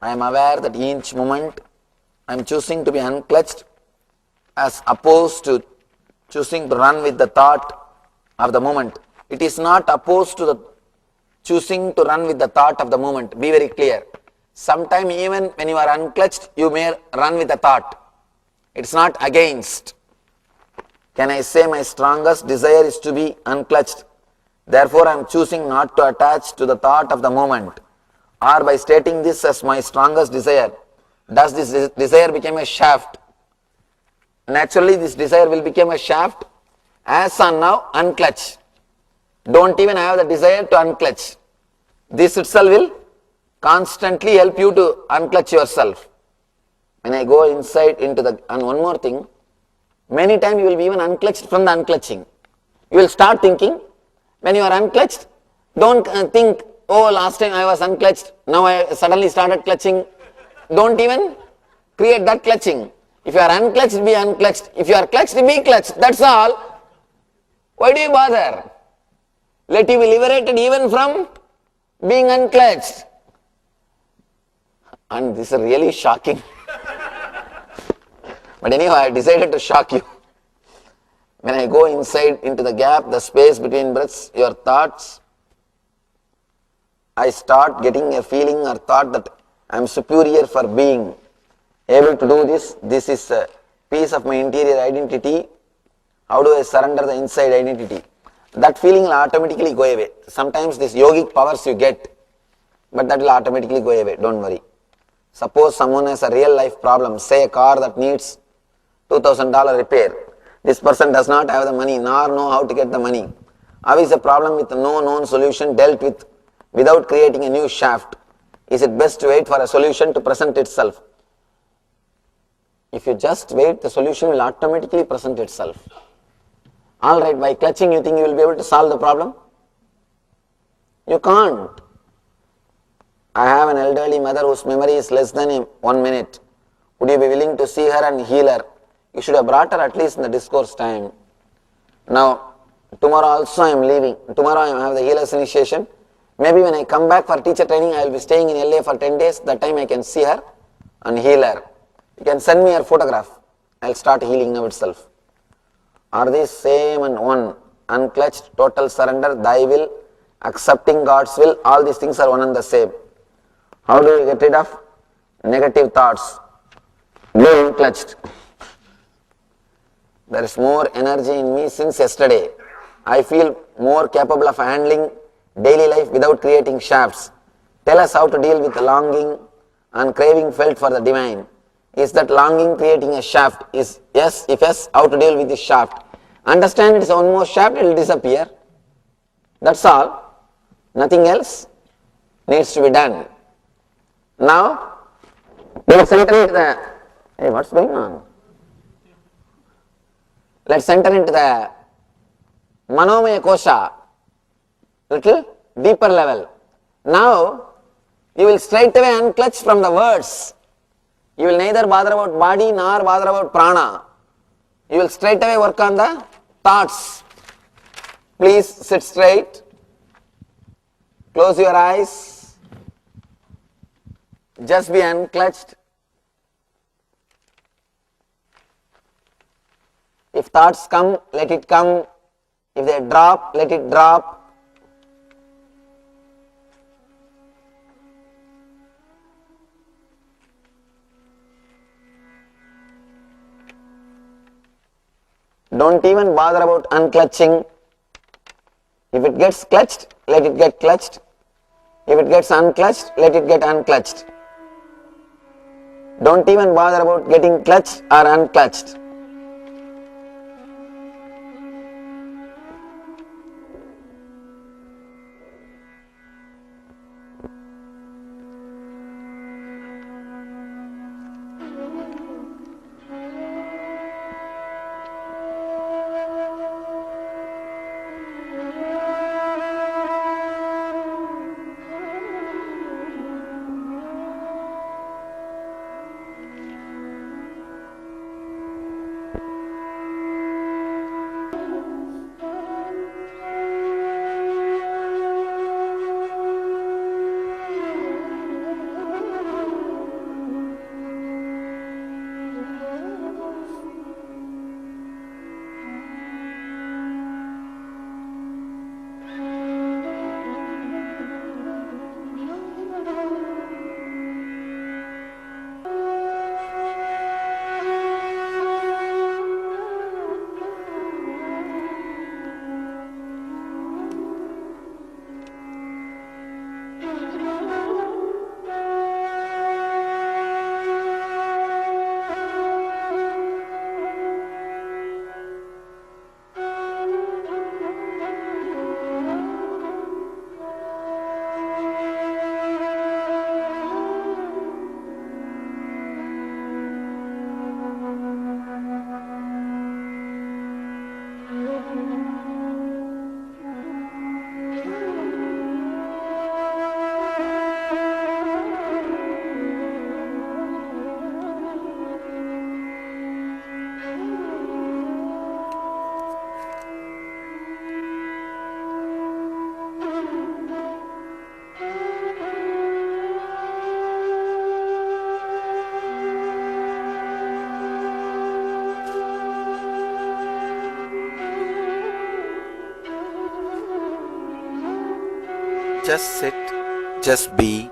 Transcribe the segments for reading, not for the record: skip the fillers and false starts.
I am aware that each moment I am choosing to be unclutched as opposed to choosing to run with the thought of the moment. It is not opposed to the choosing to run with the thought of the moment. Be very clear. Sometime even when you are unclutched, you may run with the thought. It's not against. Can I say my strongest desire is to be unclutched? Therefore, I am choosing not to attach to the thought of the moment. Or by stating this as my strongest desire, does this desire become a shaft? Naturally, this desire will become a shaft as on now unclutch. Don't even have the desire to unclutch. This itself will constantly help you to unclutch yourself. When I go inside into the, and one more thing, many times you will be even unclutched from the unclutching. You will start thinking, when you are unclutched, don't think, oh last time I was unclutched, now I suddenly started clutching. Don't even create that clutching. If you are unclutched, be unclutched. If you are clutched, be clutched. That's all. Why do you bother? Let you be liberated even from being unclutched. And this is really shocking. But anyhow, I decided to shock you. When I go inside into the gap, the space between breaths, your thoughts, I start getting a feeling or thought that I am superior for being able to do this. This is a piece of my interior identity. How do I surrender the inside identity? That feeling will automatically go away. Sometimes these yogic powers you get, but that will automatically go away. Don't worry. Suppose someone has a real life problem, say a car that needs $2,000 repair. This person does not have the money nor know how to get the money. How is the problem with no known solution dealt with without creating a new shaft? Is it best to wait for a solution to present itself? If you just wait, the solution will automatically present itself. Alright, by clutching you think you will be able to solve the problem? You can't. I have an elderly mother whose memory is less than 1 minute. Would you be willing to see her and heal her? You should have brought her at least in the discourse time. Now, tomorrow also I am leaving. Tomorrow I have the healer's initiation. Maybe when I come back for teacher training, I will be staying in LA for 10 days. That time I can see her and heal her. You can send me her photograph. I will start healing now itself. Are they same and one? Unclutched, total surrender, thy will, accepting God's will, all these things are one and the same. How do you get rid of negative thoughts? Be unclutched. There is more energy in me since yesterday. I feel more capable of handling daily life without creating shafts. Tell us how to deal with the longing and craving felt for the divine. Is that longing creating a shaft? Is yes, if yes, how to deal with this shaft? Understand it is one more shaft, it will disappear. That's all. Nothing else needs to be done. Now, let's enter into the, hey, what's going on? Let's enter into the Manomaya Kosha, little deeper level. Now, you will straight away unclutch from the words. You will neither bother about body nor bother about prana. You will straight away work on the thoughts. Please sit straight. Close your eyes. Just be unclutched. If thoughts come, let it come. If they drop, let it drop. Don't even bother about unclutching. If it gets clutched, let it get clutched. If it gets unclutched, let it get unclutched. Don't even bother about getting clutched or unclutched. Just sit, just be.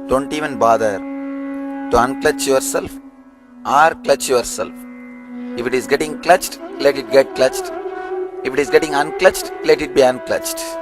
Don't even bother to unclutch yourself or clutch yourself. If it is getting clutched, let it get clutched. If it is getting unclutched, let it be unclutched.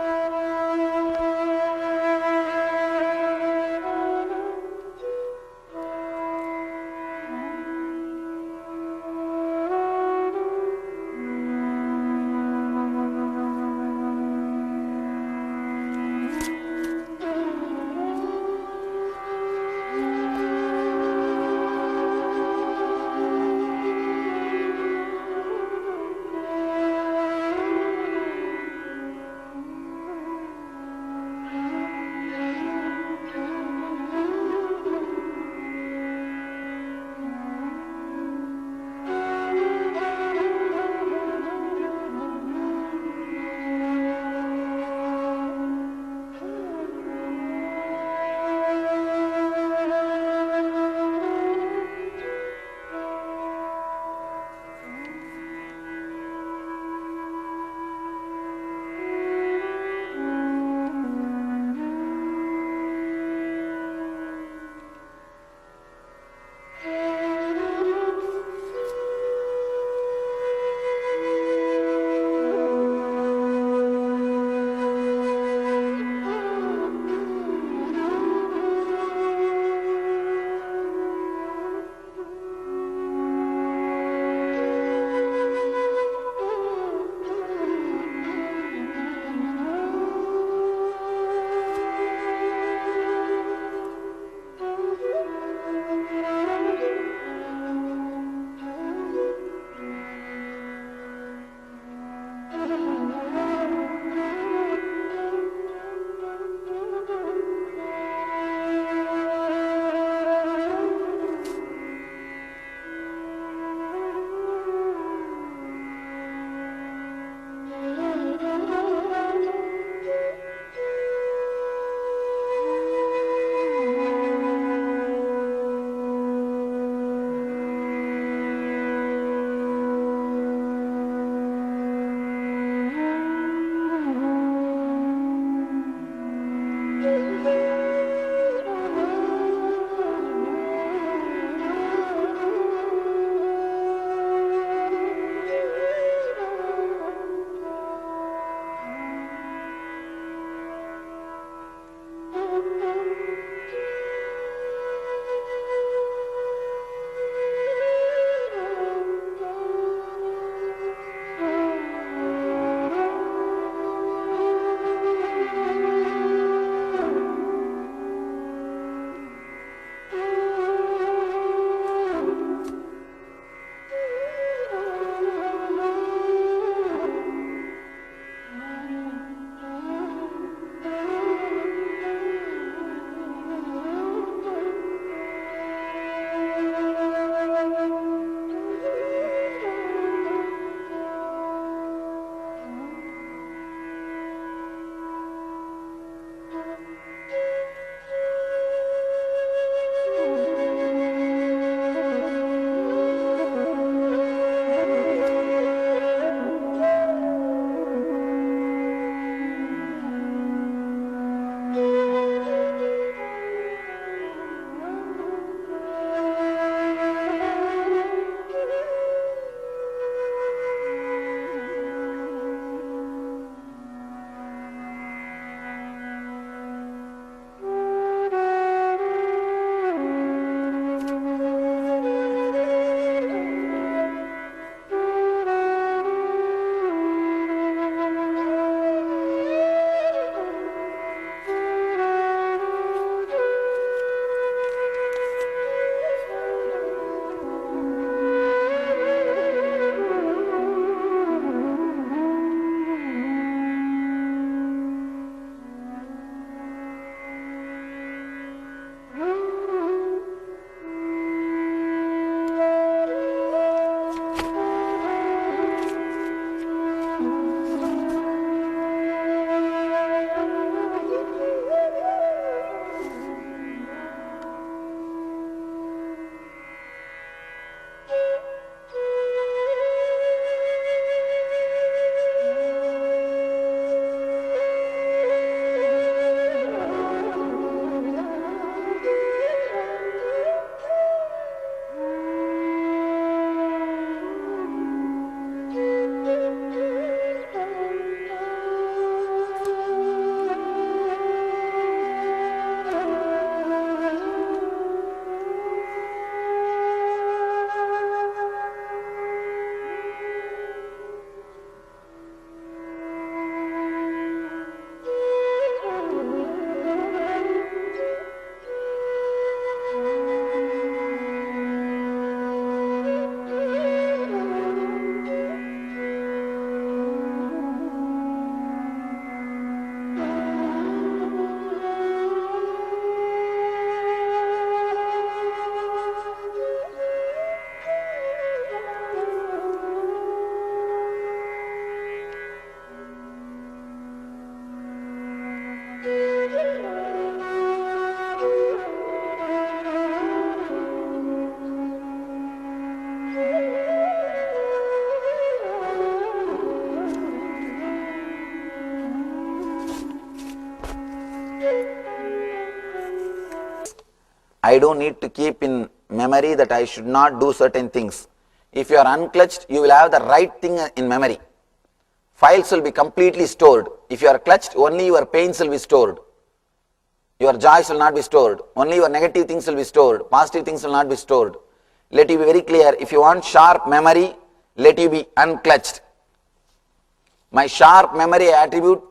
I don't need to keep in memory that I should not do certain things. If you are unclutched, you will have the right thing in memory. Files will be completely stored. If you are clutched, only your pains will be stored. Your joys will not be stored. Only your negative things will be stored. Positive things will not be stored. Let you be very clear. If you want sharp memory, let you be unclutched. My sharp memory I attribute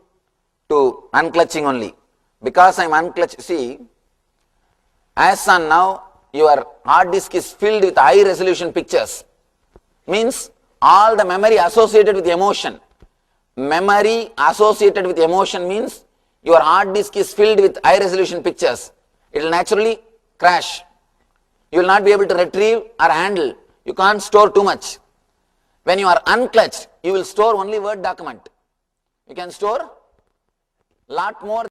to unclutching only. Because I am unclutched, see, as on now, your hard disk is filled with high resolution pictures. Means all the memory associated with emotion. Memory associated with emotion means your hard disk is filled with high resolution pictures. It will naturally crash. You will not be able to retrieve or handle. You can't store too much. When you are unclutched, you will store only Word document. You can store lot more